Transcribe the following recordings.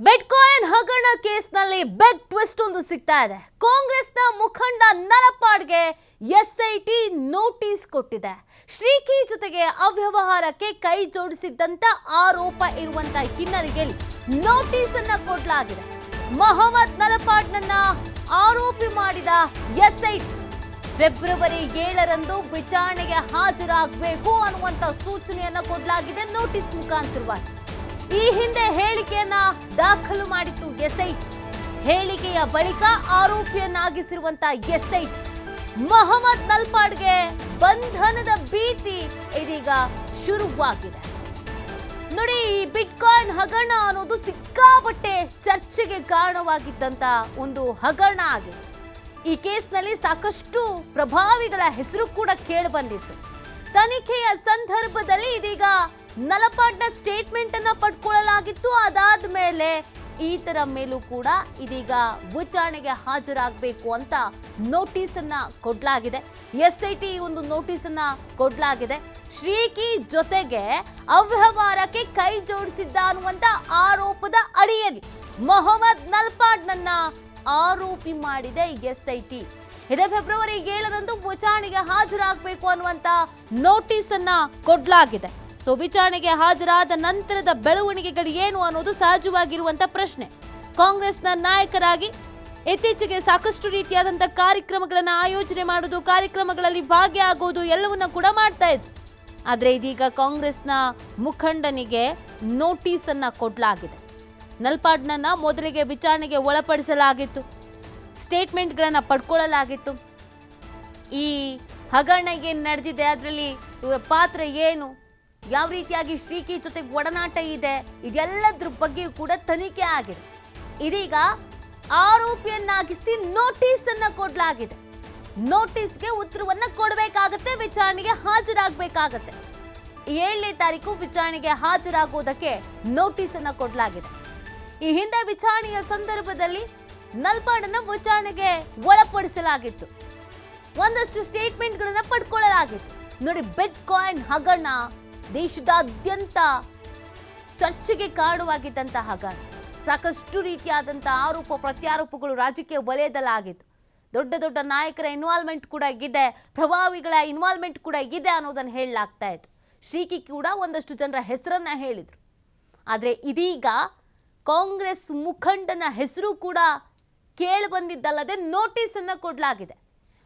Bitcoin ಹಗರಣ ಕೇಸ್ನಲ್ಲಿ big twist ಒಂದು ಸಿಗ್ತಾ ಇದೆ. ಕಾಂಗ್ರೆಸ್ನ ಮುಖಂಡ ನಲಪಾಡ್ಗೆ ಎಸ್ಐಟಿ ನೋಟಿಸ್ ಕೊಟ್ಟಿದೆ. ಶ್ರೀಕಿ ಜೊತೆಗೆ ಅವ್ಯವಹಾರಕ್ಕೆ ಕೈ ಜೋಡಿಸಿದ್ದಂತ ಆರೋಪ ಇರುವಂತ ಹಿನ್ನೆಲೆಯಲ್ಲಿ ನೋಟಿಸ್ ಅನ್ನ ಕೊಡಲಾಗಿದೆ. ಮೊಹಮ್ಮದ್ ನಲಪಾಡ್ನನ್ನ ಆರೋಪಿ ಮಾಡಿದ ಎಸ್ಐಟಿ ಫೆಬ್ರವರಿ 7ರಂದು ವಿಚಾರಣೆಗೆ ಹಾಜರಾಗಬೇಕು ಅನ್ನುವಂತ ಸೂಚನೆಯನ್ನ ಕೊಡಲಾಗಿದೆ ನೋಟಿಸ್ ಮುಖಾಂತರವಾಗಿ. ಈ ಹಿಂದೆ ಹೇಳಿಕೆಯನ್ನ ದಾಖಲು ಮಾಡಿತ್ತು ಎಸ್ಐಟಿ. ಹೇಳಿಕೆಯ ಬಳಿಕ ಆರೋಪಿಯನ್ನಾಗಿಸಿರುವಂತ ಎಸ್ಐಟಿ ಮೊಹಮ್ಮದ್ ನಲಪಾಡ್ಗೆ ಬಂಧನದ ಭೀತಿ ಇದೀಗ ಶುರುವಾಗಿದೆ. ನೋಡಿ, ಈ ಬಿಟ್ಕಾಯಿನ್ ಹಗರಣ ಅನ್ನೋದು ಸಿಕ್ಕಾಪಟ್ಟೆ ಚರ್ಚೆಗೆ ಕಾರಣವಾಗಿದ್ದಂತ ಒಂದು ಹಗರಣ ಆಗಿದೆ. ಈ ಕೇಸ್ನಲ್ಲಿ ಸಾಕಷ್ಟು ಪ್ರಭಾವಿಗಳ ಹೆಸರು ಕೂಡ ಕೇಳಿ ಬಂದಿತ್ತು. ತನಿಖೆಯ ಸಂದರ್ಭದಲ್ಲಿ ಇದೀಗ ನಲಪಾಡ್ನ ಸ್ಟೇಟ್ಮೆಂಟ್ ಅನ್ನ ಪಡ್ಕೊಳ್ಳಲಾಗಿತ್ತು. ಅದಾದ ಮೇಲೆ ಈತರ ಮೇಲೂ ಕೂಡ ಇದೀಗ ವಿಚಾರಣೆಗೆ ಹಾಜರಾಗಬೇಕು ಅಂತ ನೋಟಿಸ್ ಅನ್ನ ಕೊಡಲಾಗಿದೆ. ಎಸ್ಐಟಿ ಒಂದು ನೋಟಿಸ್ ಅನ್ನ ಕೊಡಲಾಗಿದೆ. ಶ್ರೀಕಿ ಜೊತೆಗೆ ಅವ್ಯವಹಾರಕ್ಕೆ ಕೈ ಜೋಡಿಸಿದ್ದ ಅನ್ನುವಂತ ಆರೋಪದ ಅಡಿಯಲ್ಲಿ ಮೊಹಮ್ಮದ್ ನಲಪಾಡ್ನನ್ನ ಆರೋಪಿ ಮಾಡಿದೆ ಎಸ್ಐಟಿ. ಇದೇ ಫೆಬ್ರವರಿ 7ರಂದು ವಿಚಾರಣೆಗೆ ಹಾಜರಾಗಬೇಕು ಅನ್ನುವಂತ ನೋಟಿಸ್ ಅನ್ನ ಕೊಡಲಾಗಿದೆ. ಸೊ ವಿಚಾರಣೆಗೆ ಹಾಜರಾದ ನಂತರದ ಬೆಳವಣಿಗೆಗಳು ಏನು ಅನ್ನೋದು ಸಹಜವಾಗಿರುವಂತ ಪ್ರಶ್ನೆ. ಕಾಂಗ್ರೆಸ್ನ ನಾಯಕರಾಗಿ ಇತ್ತೀಚೆಗೆ ಸಾಕಷ್ಟು ರೀತಿಯಾದಂತಹ ಕಾರ್ಯಕ್ರಮಗಳನ್ನ ಆಯೋಜನೆ ಮಾಡೋದು, ಕಾರ್ಯಕ್ರಮಗಳಲ್ಲಿ ಭಾಗಿಯಾಗೋದು ಎಲ್ಲವನ್ನ ಕೂಡ ಮಾಡ್ತಾ ಇದ್ರು. ಆದ್ರೆ ಇದೀಗ ಕಾಂಗ್ರೆಸ್ನ ಮುಖಂಡನಿಗೆ ನೋಟಿಸ್ ಅನ್ನ ಕೊಡಲಾಗಿದೆ. ನಲಪಾಡ್ನನ್ನ ಮೊದಲಿಗೆ ವಿಚಾರಣೆಗೆ ಒಳಪಡಿಸಲಾಗಿತ್ತು, ಸ್ಟೇಟ್ಮೆಂಟ್ಗಳನ್ನ ಪಡ್ಕೊಳ್ಳಲಾಗಿತ್ತು. ಈ ಹಗರಣ ಏನು ನಡೆದಿದೆ, ಅದರಲ್ಲಿ ಇವರ ಪಾತ್ರ ಏನು, ಯಾವ ರೀತಿಯಾಗಿ ಶ್ರೀಕಿ ಜೊತೆಗೆ ಒಡನಾಟ ಇದೆ, ಇದೆಲ್ಲದ್ರ ಬಗ್ಗೆಯೂ ಕೂಡ ತನಿಖೆ ಆಗಿದೆ. ಇದೀಗ ಆರೋಪಿಯನ್ನಾಗಿಸಿ ನೋಟಿಸ್ ಅನ್ನ ಕೊಡಲಾಗಿದೆ. ನೋಟಿಸ್ಗೆ ಉತ್ತರವನ್ನ ಕೊಡಬೇಕಾಗತ್ತೆ, ವಿಚಾರಣೆಗೆ ಹಾಜರಾಗಬೇಕಾಗತ್ತೆ. 7ನೇ ತಾರೀಕು ವಿಚಾರಣೆಗೆ ಹಾಜರಾಗುವುದಕ್ಕೆ ನೋಟಿಸ್ ಅನ್ನ ಕೊಡಲಾಗಿದೆ. ಈ ಹಿಂದೆ ವಿಚಾರಣೆಯ ಸಂದರ್ಭದಲ್ಲಿ ನಲಪಾಡನ್ನ ವಿಚಾರಣೆಗೆ ಒಳಪಡಿಸಲಾಗಿತ್ತು. ಒಂದಷ್ಟು ಸ್ಟೇಟ್ಮೆಂಟ್ಗಳನ್ನ ಪಡ್ಕೊಳ್ಳಲಾಗಿತ್ತು. ನೋಡಿ, ಬಿಟ್ಕಾಯಿನ್ ಹಗರಣ ದೇಶದಾದ್ಯಂತ ಚರ್ಚೆಗೆ ಕಾರಣವಾಗಿದ್ದಂತಹ ಹಗರಣ. ಸಾಕಷ್ಟು ರೀತಿಯಾದಂತಹ ಆರೋಪ ಪ್ರತ್ಯಾರೋಪಗಳು ರಾಜಕೀಯ ವಲಯದಲ್ಲಾಗಿತ್ತು. ದೊಡ್ಡ ದೊಡ್ಡ ನಾಯಕರ ಇನ್ವಾಲ್ವ್ಮೆಂಟ್ ಕೂಡ ಇದೆ, ಪ್ರಭಾವಿಗಳ ಇನ್ವಾಲ್ವ್ಮೆಂಟ್ ಕೂಡ ಇದೆ ಅನ್ನೋದನ್ನು ಹೇಳಲಾಗ್ತಾ ಇತ್ತು. ಶ್ರೀಕಿ ಕೂಡ ಒಂದಷ್ಟು ಜನರ ಹೆಸರನ್ನ ಹೇಳಿದ್ರು. ಆದರೆ ಇದೀಗ ಕಾಂಗ್ರೆಸ್ ಮುಖಂಡನ ಹೆಸರು ಕೂಡ ಕೇಳಿ ಬಂದಿದ್ದಲ್ಲದೆ ನೋಟಿಸ್ ಅನ್ನ ಕೊಡಲಾಗಿದೆ.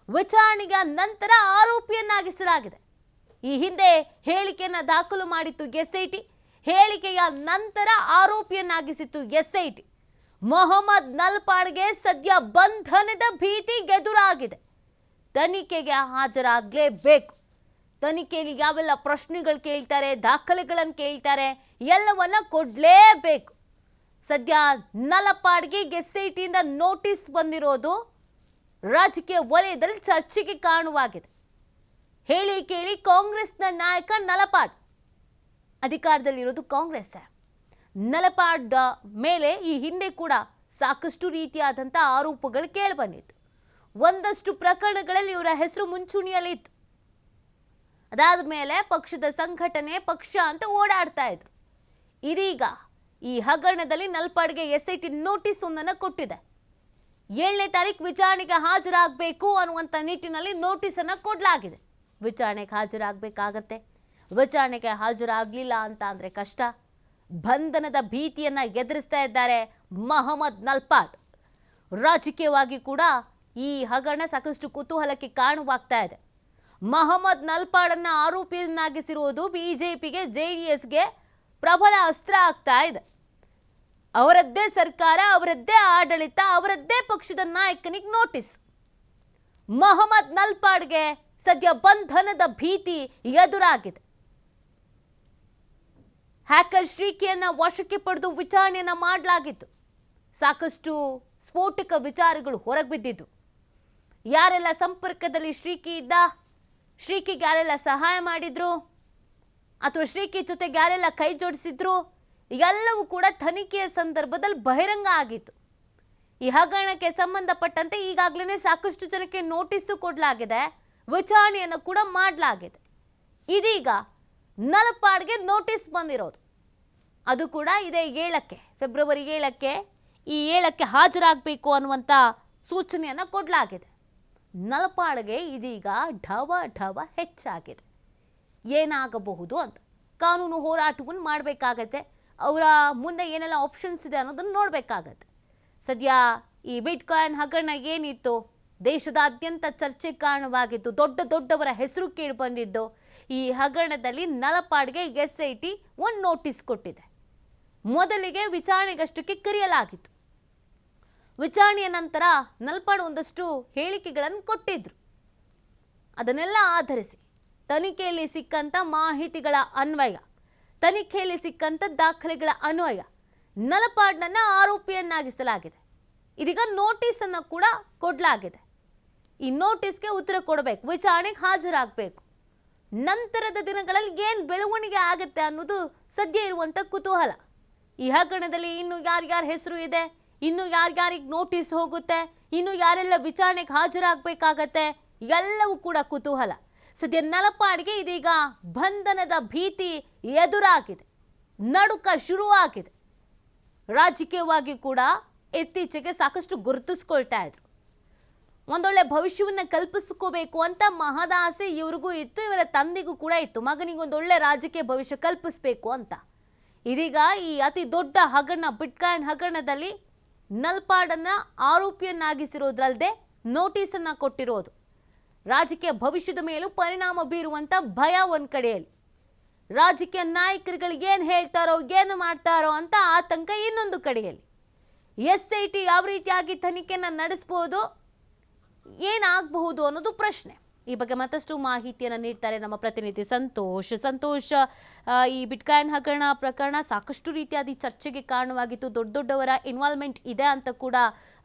ವಿಚಾರಣೆಯ ನಂತರ ಆರೋಪಿಯನ್ನಾಗಿಸಲಾಗಿದೆ. ಈ ಹಿಂದೆ ಹೇಳಿಕೆಯನ್ನ ದಾಖಲು ಮಾಡಿತ್ತು ಎಸ್ಐಟಿ. ಹೇಳಿಕೆಯ ನಂತರ ಆರೋಪಿಯನ್ನಾಗಿಸಿತ್ತು ಎಸ್ಐಟಿ. ಮೊಹಮ್ಮದ್ ನಲಪಾಡ್ಗೆ ಸದ್ಯ ಬಂಧನದ ಭೀತಿ ಎದುರಾಗಿದೆ. ತನಿಖೆಗೆ ಹಾಜರಾಗಲೇಬೇಕು. ತನಿಖೆಯಲ್ಲಿ ಯಾವೆಲ್ಲ ಪ್ರಶ್ನೆಗಳು ಕೇಳ್ತಾರೆ, ದಾಖಲೆಗಳನ್ನು ಕೇಳ್ತಾರೆ, ಎಲ್ಲವನ್ನ ಕೊಡಲೇಬೇಕು. ಸದ್ಯ ನಲಪಾಡ್ಗೆ ಎಸ್ಐಟಿಯಿಂದ ನೋಟಿಸ್ ಬಂದಿರೋದು ರಾಜಕೀಯ ವಲಯದಲ್ಲಿ ಚರ್ಚೆಗೆ ಕಾರಣವಾಗಿದೆ. ಹೇಳಿ ಕೇಳಿ ಕಾಂಗ್ರೆಸ್ನ ನಾಯಕ ನಲಪಾಡ್, ಅಧಿಕಾರದಲ್ಲಿರೋದು ಕಾಂಗ್ರೆಸ್. ನಲಪಾಡ್ ಮೇಲೆ ಈ ಹಿಂದೆ ಕೂಡ ಸಾಕಷ್ಟು ರೀತಿಯಾದಂಥ ಆರೋಪಗಳು ಕೇಳಿಬಂದಿತ್ತು. ಒಂದಷ್ಟು ಪ್ರಕರಣಗಳಲ್ಲಿ ಇವರ ಹೆಸರು ಮುಂಚೂಣಿಯಲ್ಲಿ ಇತ್ತು. ಅದಾದ ಮೇಲೆ ಪಕ್ಷದ ಸಂಘಟನೆ, ಪಕ್ಷ ಅಂತ ಓಡಾಡ್ತಾ ಇದ್ರು. ಇದೀಗ ಈ ಹಗರಣದಲ್ಲಿ ನಲಪಾಡ್ಗೆ ಎಸ್ಐಟಿ ನೋಟಿಸ್ ಒಂದನ್ನು ಕೊಟ್ಟಿದೆ. 7ನೇ ತಾರೀಕು ವಿಚಾರಣೆಗೆ ಹಾಜರಾಗಬೇಕು ಅನ್ನುವಂಥ ನಿಟ್ಟಿನಲ್ಲಿ ನೋಟಿಸ್ ಅನ್ನ ಕೊಡಲಾಗಿದೆ. ವಿಚಾರಣೆಗೆ ಹಾಜರಾಗಬೇಕಾಗತ್ತೆ. ವಿಚಾರಣೆಗೆ ಹಾಜರಾಗಲಿಲ್ಲ ಅಂತ ಅಂದ್ರೆ ಕಷ್ಟ. ಬಂಧನದ ಭೀತಿಯನ್ನ ಎದುರಿಸ್ತಾ ಇದ್ದಾರೆ ಮೊಹಮ್ಮದ್ ನಲಪಾಡ್. ರಾಜಕೀಯವಾಗಿ ಕೂಡ ಈ ಹಗರಣ ಸಾಕಷ್ಟು ಕುತೂಹಲಕ್ಕೆ ಕಾರಣವಾಗ್ತಾ ಇದೆ. ಮೊಹಮ್ಮದ್ ನಲಪಾಡನ್ನ ಆರೋಪಿಯನ್ನಾಗಿಸಿರುವುದು ಬಿಜೆಪಿಗೆ, ಜೆಡಿಎಸ್ಗೆ ಪ್ರಬಲ ಅಸ್ತ್ರ ಆಗ್ತಾ ಇದೆ. ಅವರದ್ದೇ ಸರ್ಕಾರ, ಅವರದ್ದೇ ಆಡಳಿತ, ಅವರದ್ದೇ ಪಕ್ಷದ ನಾಯಕನಿಗೆ ನೋಟಿಸ್. ಮೊಹಮ್ಮದ್ ನಲಪಾಡ್ಗೆ ಸದ್ಯ ಬಂಧನದ ಭೀತಿ ಎದುರಾಗಿದೆ. ಹ್ಯಾಕರ್ ಶ್ರೀಕಿಯನ್ನ ವಶಕ್ಕೆ ಪಡೆದು ವಿಚಾರಣೆಯನ್ನ ಮಾಡಲಾಗಿತ್ತು. ಸಾಕಷ್ಟು ಸ್ಫೋಟಕ ವಿಚಾರಗಳು ಹೊರಗೆ ಬಿದ್ದಿದ್ದು. ಯಾರೆಲ್ಲ ಸಂಪರ್ಕದಲ್ಲಿ ಶ್ರೀಕಿ ಇದ್ದ, ಶ್ರೀಕಿಗೆ ಯಾರೆಲ್ಲ ಸಹಾಯ ಮಾಡಿದ್ರು, ಅಥವಾ ಶ್ರೀಕಿ ಜೊತೆಗೆ ಯಾರೆಲ್ಲ ಕೈ ಜೋಡಿಸಿದ್ರು, ಎಲ್ಲವೂ ಕೂಡ ತನಿಖೆಯ ಸಂದರ್ಭದಲ್ಲಿ ಬಹಿರಂಗ ಆಗಿತ್ತು. ಈ ಹಗರಣಕ್ಕೆ ಸಂಬಂಧಪಟ್ಟಂತೆ ಈಗಾಗಲೇ ಸಾಕಷ್ಟು ಜನಕ್ಕೆ ನೋಟಿಸ್ ಕೊಡಲಾಗಿದೆ, ವಿಚಾರಣೆಯನ್ನು ಕೂಡ ಮಾಡಲಾಗಿದೆ. ಇದೀಗ ನಲಪಾಡ್ಗೆ ನೋಟಿಸ್ ಬಂದಿರೋದು. ಅದು ಕೂಡ ಇದೇ 7ಕ್ಕೆ, ಫೆಬ್ರವರಿ 7ಕ್ಕೆ, ಈ 7ಕ್ಕೆ ಹಾಜರಾಗಬೇಕು ಅನ್ನುವಂಥ ಸೂಚನೆಯನ್ನು ಕೊಡಲಾಗಿದೆ. ನಲಪಾಡ್ಗೆ ಇದೀಗ ಢವ ಢವ ಹೆಚ್ಚಾಗಿದೆ. ಏನಾಗಬಹುದು ಅಂತ ಕಾನೂನು ಹೋರಾಟವನ್ನು ಮಾಡಬೇಕಾಗತ್ತೆ. ಅವರ ಮುಂದೆ ಏನೆಲ್ಲ ಆಪ್ಷನ್ಸ್ ಇದೆ ಅನ್ನೋದನ್ನು ನೋಡಬೇಕಾಗತ್ತೆ. ಸದ್ಯ ಈ ಬಿಟ್ಕಾಯಿನ್ ಹಗರಣ ಏನಿತ್ತು, ದೇಶದಾದ್ಯಂತ ಚರ್ಚೆ ಕಾರಣವಾಗಿತ್ತು, ದೊಡ್ಡವರ ಹೆಸರು ಕೇಳಿ ಬಂದಿದ್ದು. ಈ ಹಗರಣದಲ್ಲಿ ನಲಪಾಡ್ಗೆ SIT ಒಂದು ನೋಟಿಸ್ ಕೊಟ್ಟಿದೆ. ಮೊದಲಿಗೆ ವಿಚಾರಣೆಗಷ್ಟಕ್ಕೆ ಕರೆಯಲಾಗಿತ್ತು. ವಿಚಾರಣೆಯ ನಂತರ ನಲಪಾಡ್ ಒಂದಷ್ಟು ಹೇಳಿಕೆಗಳನ್ನು ಕೊಟ್ಟಿದ್ರು. ಅದನ್ನೆಲ್ಲ ಆಧರಿಸಿ ತನಿಖೆಯಲ್ಲಿ ಸಿಕ್ಕಂಥ ಮಾಹಿತಿಗಳ ಅನ್ವಯ, ತನಿಖೆಯಲ್ಲಿ ಸಿಕ್ಕಂಥ ದಾಖಲೆಗಳ ಅನ್ವಯ ನಲಪಾಡ್ನನ್ನು ಆರೋಪಿಯನ್ನಾಗಿಸಲಾಗಿದೆ. ಇದೀಗ ನೋಟಿಸನ್ನು ಕೂಡ ಕೊಡಲಾಗಿದೆ. ಈ ನೋಟಿಸ್ಗೆ ಉತ್ತರ ಕೊಡಬೇಕು, ವಿಚಾರಣೆಗೆ ಹಾಜರಾಗಬೇಕು. ನಂತರದ ದಿನಗಳಲ್ಲಿ ಏನು ಬೆಳವಣಿಗೆ ಆಗುತ್ತೆ ಅನ್ನೋದು ಸದ್ಯ ಇರುವಂಥ ಕುತೂಹಲ. ಈ ಹಗರಣದಲ್ಲಿ ಇನ್ನು ಯಾರ್ಯಾರ ಹೆಸರು ಇದೆ, ಇನ್ನು ಯಾರ್ಯಾರಿಗೆ ನೋಟಿಸ್ ಹೋಗುತ್ತೆ, ಇನ್ನು ಯಾರೆಲ್ಲ ವಿಚಾರಣೆಗೆ ಹಾಜರಾಗಬೇಕಾಗತ್ತೆ, ಎಲ್ಲವೂ ಕೂಡ ಕುತೂಹಲ. ಸದ್ಯ ನಲಪಾಡ್ಗೆ ಇದೀಗ ಬಂಧನದ ಭೀತಿ ಎದುರಾಗಿದೆ, ನಡುಕ ಶುರುವಾಗಿದೆ. ರಾಜಕೀಯವಾಗಿ ಕೂಡ ಇತ್ತೀಚೆಗೆ ಸಾಕಷ್ಟು ಗುರುತಿಸ್ಕೊಳ್ತಾ ಇದ್ರು. ಒಂದೊಳ್ಳೆ ಭವಿಷ್ಯವನ್ನು ಕಲ್ಪಿಸ್ಕೋಬೇಕು ಅಂತ ಮಹದಾಸೆ ಇವ್ರಿಗೂ ಇತ್ತು, ಇವರ ತಂದೆಗೂ ಕೂಡ ಇತ್ತು, ಮಗನಿಗೊಂದೊಳ್ಳೆ ರಾಜಕೀಯ ಭವಿಷ್ಯ ಕಲ್ಪಿಸ್ಬೇಕು ಅಂತ. ಇದೀಗ ಈ ಅತಿ ದೊಡ್ಡ ಹಗರಣ, ಬಿಟ್ಕಾಯಿನ್ ಹಗರಣದಲ್ಲಿ ನಲಪಾಡನ್ನ ಆರೋಪಿಯನ್ನಾಗಿಸಿರೋದ್ರಲ್ಲದೆ ನೋಟಿಸನ್ನು ಕೊಟ್ಟಿರೋದು ರಾಜಕೀಯ ಭವಿಷ್ಯದ ಮೇಲೂ ಪರಿಣಾಮ ಬೀರುವಂಥ ಭಯ ಒಂದು ಕಡೆಯಲ್ಲಿ, ರಾಜಕೀಯ ನಾಯಕರುಗಳಿಗೆ ಏನು ಹೇಳ್ತಾರೋ ಏನು ಮಾಡ್ತಾರೋ ಅಂತ ಆತಂಕ ಇನ್ನೊಂದು ಕಡೆಯಲ್ಲಿ. SIT ಯಾವ ರೀತಿಯಾಗಿ ತನಿಖೆಯನ್ನು ನಡೆಸ್ಬೋದು, ಏನಾಗಬಹುದು ಅನ್ನೋದು ಪ್ರಶ್ನೆ. ಈ ಬಗ್ಗೆ ಮತ್ತಷ್ಟು ಮಾಹಿತಿಯನ್ನು ನೀಡ್ತಾರೆ ನಮ್ಮ ಪ್ರತಿನಿಧಿ ಸಂತೋಷ್. ಈ ಬಿಟ್ಕಾಯಿನ್ ಹಗರಣ ಪ್ರಕರಣ ಸಾಕಷ್ಟು ರೀತಿಯಾದ ಚರ್ಚೆಗೆ ಕಾರಣವಾಗಿತ್ತು, ದೊಡ್ಡವರ ಇನ್ವಾಲ್ವ್ಮೆಂಟ್ ಇದೆ ಅಂತ ಕೂಡ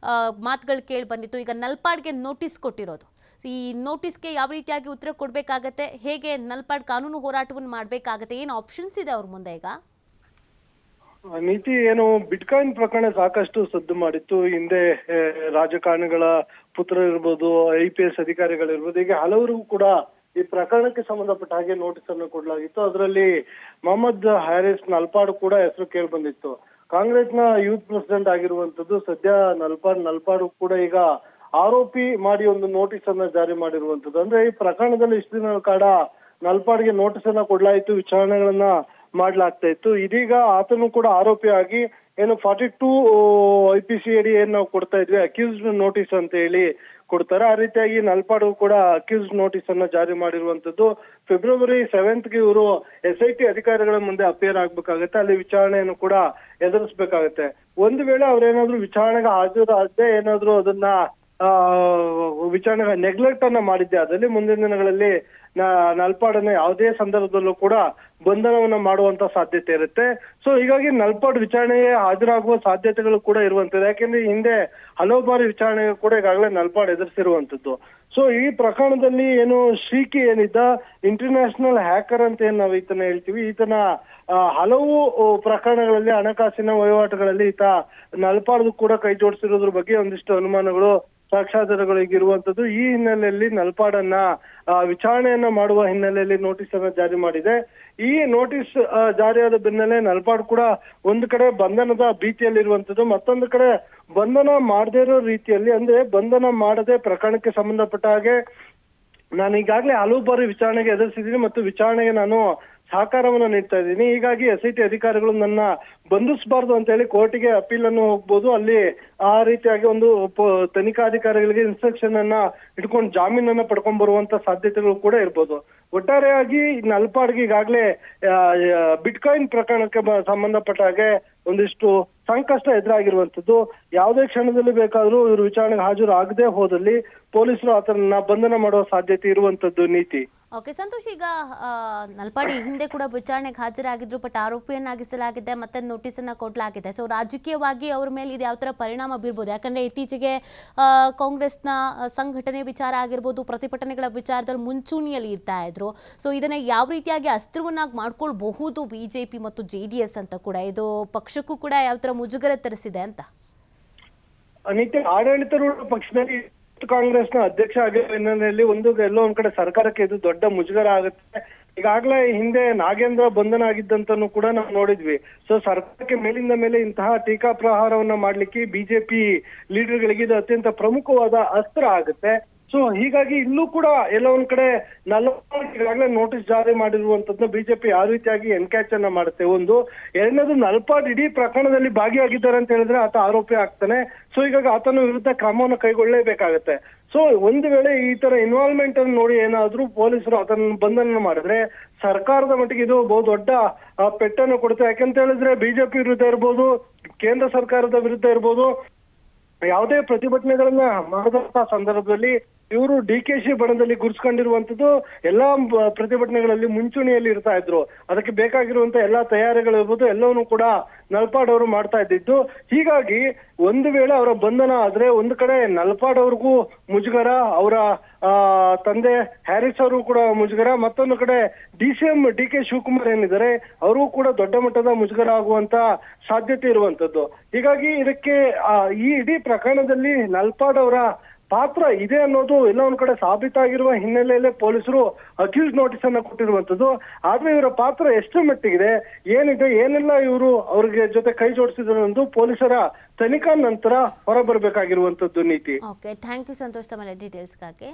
ಮಾತುಗಳು ಕೇಳಿ ಬಂದಿತ್ತು. ಈಗ ನಲಪಾಡ್ಗೆ ನೋಟಿಸ್ ಕೊಟ್ಟಿರೋದು, ಈ ನೋಟಿಸ್ಗೆ ಯಾವ ರೀತಿಯಾಗಿ ಉತ್ತರ ಕೊಡಬೇಕಾಗತ್ತೆ, ಹೇಗೆ ನಲಪಾಡ್ ಕಾನೂನು ಹೋರಾಟವನ್ನು ಮಾಡಬೇಕಾಗತ್ತೆ, ಏನು ಆಪ್ಷನ್ಸ್ ಇದೆ ಅವ್ರ ಮುಂದೆ? ಈಗ ನೀತಿ ಏನು ಬಿಟ್ಕಾಯಿನ್ ಪ್ರಕರಣ ಸಾಕಷ್ಟು ಸದ್ದು ಮಾಡಿತ್ತು. ಹಿಂದೆ ರಾಜಕಾರಣಿಗಳ ಪುತ್ರ ಇರ್ಬೋದು, IPS ಅಧಿಕಾರಿಗಳಿರ್ಬೋದು, ಹೀಗೆ ಹಲವರು ಕೂಡ ಈ ಪ್ರಕರಣಕ್ಕೆ ಸಂಬಂಧಪಟ್ಟ ಹಾಗೆ ನೋಟಿಸ್ ಅನ್ನು ಕೊಡಲಾಗಿತ್ತು. ಅದರಲ್ಲಿ ಮೊಹಮ್ಮದ್ ಹ್ಯಾರಿಸ್ ನಲಪಾಡ್ ಕೂಡ ಹೆಸರು ಕೇಳಿ ಬಂದಿತ್ತು. ಕಾಂಗ್ರೆಸ್ನ ಯೂತ್ ಪ್ರೆಸಿಡೆಂಟ್ ಆಗಿರುವಂತದ್ದು. ಸದ್ಯ ನಲಪಾಡ್ ಕೂಡ ಈಗ ಆರೋಪಿ ಮಾಡಿ ಒಂದು ನೋಟಿಸ್ ಅನ್ನ ಜಾರಿ ಮಾಡಿರುವಂತದ್ದು. ಅಂದ್ರೆ ಈ ಪ್ರಕರಣದಲ್ಲಿ ಇಷ್ಟು ದಿನ ಕಾಡ ನಲಪಾಡ್ಗೆ ನೋಟಿಸ್ ಅನ್ನ ಕೊಡ್ಲಾಯ್ತು, ವಿಚಾರಣೆಗಳನ್ನ ಮಾಡ್ಲಾಗ್ತಾ ಇತ್ತು. ಇದೀಗ ಆತನು ಕೂಡ ಆರೋಪಿಯಾಗಿ ಏನು 42 IPC ಅಡಿ ಏನ್ ನಾವು ಕೊಡ್ತಾ ಇದ್ವಿ, ಅಕ್ಯೂಸ್ಡ್ ನೋಟಿಸ್ ಅಂತ ಹೇಳಿ ಕೊಡ್ತಾರೆ. ಆ ರೀತಿಯಾಗಿ ನಲಪಾಡ್ ಕೂಡ ಅಕ್ಯೂಸ್ಡ್ ನೋಟಿಸ್ ಅನ್ನ ಜಾರಿ ಮಾಡಿರುವಂತದ್ದು. ಫೆಬ್ರವರಿ 7ಗೆ ಇವರು SIT ಅಧಿಕಾರಿಗಳ ಮುಂದೆ ಅಪಿಯರ್ ಆಗ್ಬೇಕಾಗತ್ತೆ, ಅಲ್ಲಿ ವಿಚಾರಣೆಯನ್ನು ಕೂಡ ಎದುರಿಸ್ಬೇಕಾಗತ್ತೆ. ಒಂದು ವೇಳೆ ಅವ್ರೇನಾದ್ರು ವಿಚಾರಣೆಗೆ ಹಾಜರಾಗದೆ ಏನಾದ್ರು ಅದನ್ನ ವಿಚಾರಣೆ ನೆಗ್ಲೆಕ್ಟ್ ಅನ್ನ ಮಾಡಿದ್ದೆ ಆದಲ್ಲಿ ಮುಂದಿನ ದಿನಗಳಲ್ಲಿ ನಲಪಾಡನ್ನ ಯಾವುದೇ ಸಂದರ್ಭದಲ್ಲೂ ಕೂಡ ಬಂಧನವನ್ನ ಮಾಡುವಂತ ಸಾಧ್ಯತೆ ಇರುತ್ತೆ. ಸೊ ಹೀಗಾಗಿ ನಲಪಾಡ್ ವಿಚಾರಣೆಗೆ ಹಾಜರಾಗುವ ಸಾಧ್ಯತೆಗಳು ಕೂಡ ಇರುವಂತದ್ದು. ಯಾಕೆಂದ್ರೆ ಹಿಂದೆ ಹಲವು ಬಾರಿ ವಿಚಾರಣೆಗೆ ಕೂಡ ಈಗಾಗಲೇ ನಲಪಾಡ್ ಎದುರಿಸಿರುವಂತದ್ದು. ಸೊ ಈ ಪ್ರಕರಣದಲ್ಲಿ ಏನು ಶ್ರೀಕಿ ಏನಿದ್ದ ಇಂಟರ್ನ್ಯಾಷನಲ್ ಹ್ಯಾಕರ್ ಅಂತ ಏನ್ ನಾವು ಈತನ ಹೇಳ್ತೀವಿ, ಈತನ ಹಲವು ಪ್ರಕರಣಗಳಲ್ಲಿ ಹಣಕಾಸಿನ ವಹಿವಾಟುಗಳಲ್ಲಿ ಈತ ನಲಪಾಡ್ ಕೂಡ ಕೈ ಜೋಡಿಸಿರೋದ್ರ ಬಗ್ಗೆ ಒಂದಿಷ್ಟು ಅನುಮಾನಗಳು, ಸಾಕ್ಷ್ಯಾಧಾರಗಳು ಇರುವಂತದ್ದು. ಈ ಹಿನ್ನೆಲೆಯಲ್ಲಿ ನಲಪಾಡನ್ನ ವಿಚಾರಣೆಯನ್ನ ಮಾಡುವ ಹಿನ್ನೆಲೆಯಲ್ಲಿ ನೋಟಿಸ್ ಅನ್ನ ಜಾರಿ ಮಾಡಿದೆ. ಈ ನೋಟಿಸ್ ಜಾರಿಯಾದ ಬೆನ್ನಲ್ಲೇ ನಲಪಾಡ್ ಕೂಡ ಒಂದು ಕಡೆ ಬಂಧನದ ಭೀತಿಯಲ್ಲಿರುವಂತದ್ದು, ಮತ್ತೊಂದು ಕಡೆ ಬಂಧನ ಮಾಡದೇ ಇರೋ ರೀತಿಯಲ್ಲಿ, ಅಂದ್ರೆ ಬಂಧನ ಮಾಡದೆ ಪ್ರಕರಣಕ್ಕೆ ಸಂಬಂಧಪಟ್ಟ ಹಾಗೆ ನಾನು ಈಗಾಗಲೇ ಹಲವು ಬಾರಿ ವಿಚಾರಣೆಗೆ ಎದುರಿಸಿದ್ದೀನಿ ಮತ್ತು ವಿಚಾರಣೆಗೆ ನಾನು ಸಹಕಾರವನ್ನು ನೀಡ್ತಾ ಇದ್ದೀನಿ. ಹೀಗಾಗಿ SIT ಅಧಿಕಾರಿಗಳು ನನ್ನ ಬಂಧಿಸಬಾರ್ದು ಅಂತ ಹೇಳಿ ಕೋರ್ಟಿಗೆ ಅಪೀಲ್ ಅನ್ನು ಹೋಗ್ಬೋದು. ಅಲ್ಲಿ ಆ ರೀತಿಯಾಗಿ ಒಂದು ತನಿಖಾಧಿಕಾರಿಗಳಿಗೆ ಇನ್ಸ್ಟ್ರಕ್ಷನ್ ಅನ್ನ ಇಟ್ಕೊಂಡು ಜಾಮೀನನ್ನ ಪಡ್ಕೊಂಡ್ ಬರುವಂತ ಸಾಧ್ಯತೆಗಳು ಕೂಡ ಇರ್ಬೋದು. ಒಟ್ಟಾರೆಯಾಗಿ ನಲಪಾಡ್ಗೆ ಈಗಾಗಲೇ ಬಿಟ್ಕಾಯಿನ್ ಪ್ರಕರಣಕ್ಕೆ ಸಂಬಂಧಪಟ್ಟ ಹಾಗೆ ಒಂದಿಷ್ಟು ಸಂಕಷ್ಟ ಎದುರಾಗಿರುವಂತದ್ದು. ಯಾವುದೇ ಕ್ಷಣದಲ್ಲಿ ಬೇಕಾದ್ರೂ ಇವರು ವಿಚಾರಣೆಗೆ ಹಾಜರು ಆಗದೆ ಹೋದಲ್ಲಿ ಪೊಲೀಸರು ಆತನನ್ನ ಬಂಧನ ಮಾಡುವ ಸಾಧ್ಯತೆ ಇರುವಂತದ್ದು. ನೀತಿ ಓಕೆ ಸಂತೋಷ್, ಈಗ ನಲಪಾಡಿ ಹಿಂದೆ ಕೂಡ ವಿಚಾರಣೆಗೆ ಹಾಜರಾಗಿದ್ರು, ಬಟ್ ಆರೋಪಿಯನ್ನಾಗಿಸಲಾಗಿದೆ, ಮತ್ತೆ ನೋಟಿಸ್ ಅನ್ನ ಕೊಡಲಾಗಿದೆ. ಸೊ ರಾಜಕೀಯವಾಗಿ ಅವ್ರ ಮೇಲೆ ಇದು ಯಾವ ತರ ಪರಿಣಾಮ ಬೀರ್ಬೋದು? ಯಾಕಂದ್ರೆ ಇತ್ತೀಚೆಗೆ ಕಾಂಗ್ರೆಸ್ನ ಸಂಘಟನೆ ವಿಚಾರ ಆಗಿರ್ಬೋದು, ಪ್ರತಿಭಟನೆಗಳ ವಿಚಾರದಲ್ಲಿ ಮುಂಚೂಣಿಯಲ್ಲಿ ಇರ್ತಾ ಇದ್ರು. ಸೊ ಇದನ್ನ ಯಾವ ರೀತಿಯಾಗಿ ಅಸ್ತ್ರವನ್ನಾಗಿ ಮಾಡ್ಕೊಳ್ಬಹುದು BJP ಮತ್ತು JDS ಅಂತ ಕೂಡ, ಇದು ಪಕ್ಷಕ್ಕೂ ಕೂಡ ಯಾವ ತರ ಮುಜುಗರ ತರಿಸಿದೆ ಅಂತ? ನಿತ್ಯ ಆಡಳಿತಾರೂಢ ಪಕ್ಷದಲ್ಲಿ ಕಾಂಗ್ರೆಸ್ನ ಅಧ್ಯಕ್ಷ ಆಗಿರೋ ಹಿನ್ನೆಲೆಯಲ್ಲಿ ಎಲ್ಲೋ ಒಂದ್ ಕಡೆ ಸರ್ಕಾರಕ್ಕೆ ಇದು ದೊಡ್ಡ ಮುಜುಗರ ಆಗುತ್ತೆ. ಈಗಾಗಲೇ ಹಿಂದೆ ನಾಗೇಂದ್ರ ಬಂಧನ ಆಗಿದ್ದಂತನೂ ಕೂಡ ನಾವು ನೋಡಿದ್ವಿ. ಸೊ ಸರ್ಕಾರಕ್ಕೆ ಮೇಲಿಂದ ಮೇಲೆ ಇಂತಹ ಟೀಕಾ ಪ್ರಹಾರವನ್ನ ಮಾಡ್ಲಿಕ್ಕೆ ಬಿಜೆಪಿ ಲೀಡರ್ಗಳಿಗೆ ಇದು ಅತ್ಯಂತ ಪ್ರಮುಖವಾದ ಅಸ್ತ್ರ ಆಗುತ್ತೆ. ಸೊ ಹೀಗಾಗಿ ಇಲ್ಲೂ ಕೂಡ ಎಲ್ಲ ಒಂದ್ ಕಡೆ ಈಗಾಗಲೇ ನೋಟಿಸ್ ಜಾರಿ ಮಾಡಿರುವಂತದ್ದು ಬಿಜೆಪಿ ಯಾವ ರೀತಿಯಾಗಿ ಎನ್ಕ್ಯಾಚ್ ಅನ್ನ ಮಾಡುತ್ತೆ. ಒಂದು ಎರಡನೇದು, ನಲ್ಪಾಡ್ ಇಡೀ ಪ್ರಕರಣದಲ್ಲಿ ಭಾಗಿಯಾಗಿದ್ದಾರೆ ಅಂತ ಹೇಳಿದ್ರೆ ಆತ ಆರೋಪಿ ಆಗ್ತಾನೆ. ಸೊ ಹೀಗಾಗಿ ಆತನ ವಿರುದ್ಧ ಕ್ರಮವನ್ನು ಕೈಗೊಳ್ಳಲೇಬೇಕಾಗತ್ತೆ. ಸೊ ಒಂದು ವೇಳೆ ಈ ತರ ಇನ್ವಾಲ್ವ್ಮೆಂಟ್ ಅನ್ನು ನೋಡಿ ಏನಾದ್ರೂ ಪೊಲೀಸರು ಅದನ್ನು ಬಂಧನ ಮಾಡಿದ್ರೆ ಸರ್ಕಾರದ ಮಟ್ಟಿಗೆ ಇದು ಬಹು ದೊಡ್ಡ ಪೆಟ್ಟನ್ನು ಕೊಡುತ್ತೆ. ಯಾಕಂತ ಹೇಳಿದ್ರೆ ಬಿಜೆಪಿ ವಿರುದ್ಧ ಇರ್ಬೋದು, ಕೇಂದ್ರ ಸರ್ಕಾರದ ವಿರುದ್ಧ ಇರ್ಬೋದು, ಯಾವುದೇ ಪ್ರತಿಭಟನೆಗಳನ್ನ ಮಾಡಿದಂತ ಸಂದರ್ಭದಲ್ಲಿ ಇವರು ಡಿ.ಕೆ.ಶಿ ಬಣದಲ್ಲಿ ಗುರುಸ್ಕೊಂಡಿರುವಂತದ್ದು ಎಲ್ಲಾ ಪ್ರತಿಭಟನೆಗಳಲ್ಲಿ ಮುಂಚೂಣಿಯಲ್ಲಿ ಇರ್ತಾ ಇದ್ರು. ಅದಕ್ಕೆ ಬೇಕಾಗಿರುವಂತ ಎಲ್ಲಾ ತಯಾರಿಗಳಿರ್ಬೋದು ಎಲ್ಲವನ್ನೂ ಕೂಡ ನಲ್ಪಾಡ್ ಅವರು ಮಾಡ್ತಾ ಇದ್ದಿದ್ದು. ಹೀಗಾಗಿ ಒಂದು ವೇಳೆ ಅವರ ಬಂಧನ ಆದ್ರೆ ಒಂದು ಕಡೆ ನಲ್ಪಾಡ್ ಅವ್ರಿಗೂ ಮುಜುಗರ, ಅವರ ತಂದೆ ಹ್ಯಾರಿಸ್ ಅವರು ಕೂಡ ಮುಜುಗರ, ಮತ್ತೊಂದು ಕಡೆ ಡಿ.ಸಿ.ಎಂ ಡಿ.ಕೆ. ಶಿವಕುಮಾರ್ ಏನಿದ್ದಾರೆ ಅವರು ಕೂಡ ದೊಡ್ಡ ಮಟ್ಟದ ಮುಜುಗರ ಆಗುವಂತ ಸಾಧ್ಯತೆ ಇರುವಂತದ್ದು. ಹೀಗಾಗಿ ಇದಕ್ಕೆ ಈ ಇಡೀ ಪ್ರಕರಣದಲ್ಲಿ ನಲ್ಪಾಡ್ ಅವರ ಪಾತ್ರ ಇದೆ ಅನ್ನೋದು ಎಲ್ಲ ಒಂದ್ ಕಡೆ ಸಾಬೀತಾಗಿರುವ ಹಿನ್ನೆಲೆಯಲ್ಲೇ ಪೊಲೀಸರು ಅಕ್ಯೂಸ್ ನೋಟಿಸ್ ಅನ್ನ ಕೊಟ್ಟಿರುವಂತದ್ದು. ಆದ್ರೆ ಇವರ ಪಾತ್ರ ಎಷ್ಟು ಮಟ್ಟಿಗಿದೆ, ಏನಿದೆ, ಏನೆಲ್ಲ ಇವರು ಅವ್ರಿಗೆ ಜೊತೆ ಕೈ ಜೋಡಿಸಿದ್ರು ಅನ್ನೋದು ಪೊಲೀಸರ ತನಿಖಾ ನಂತರ ಹೊರಬರಬೇಕಾಗಿರುವಂತದ್ದು. ನೀತಿ. ಓಕೆ, ಥ್ಯಾಂಕ್ ಯು ಸಂತೋಷ್ ತಮ್ಮ ಡೀಟೇಲ್ಸ್ಗಾಗಿ.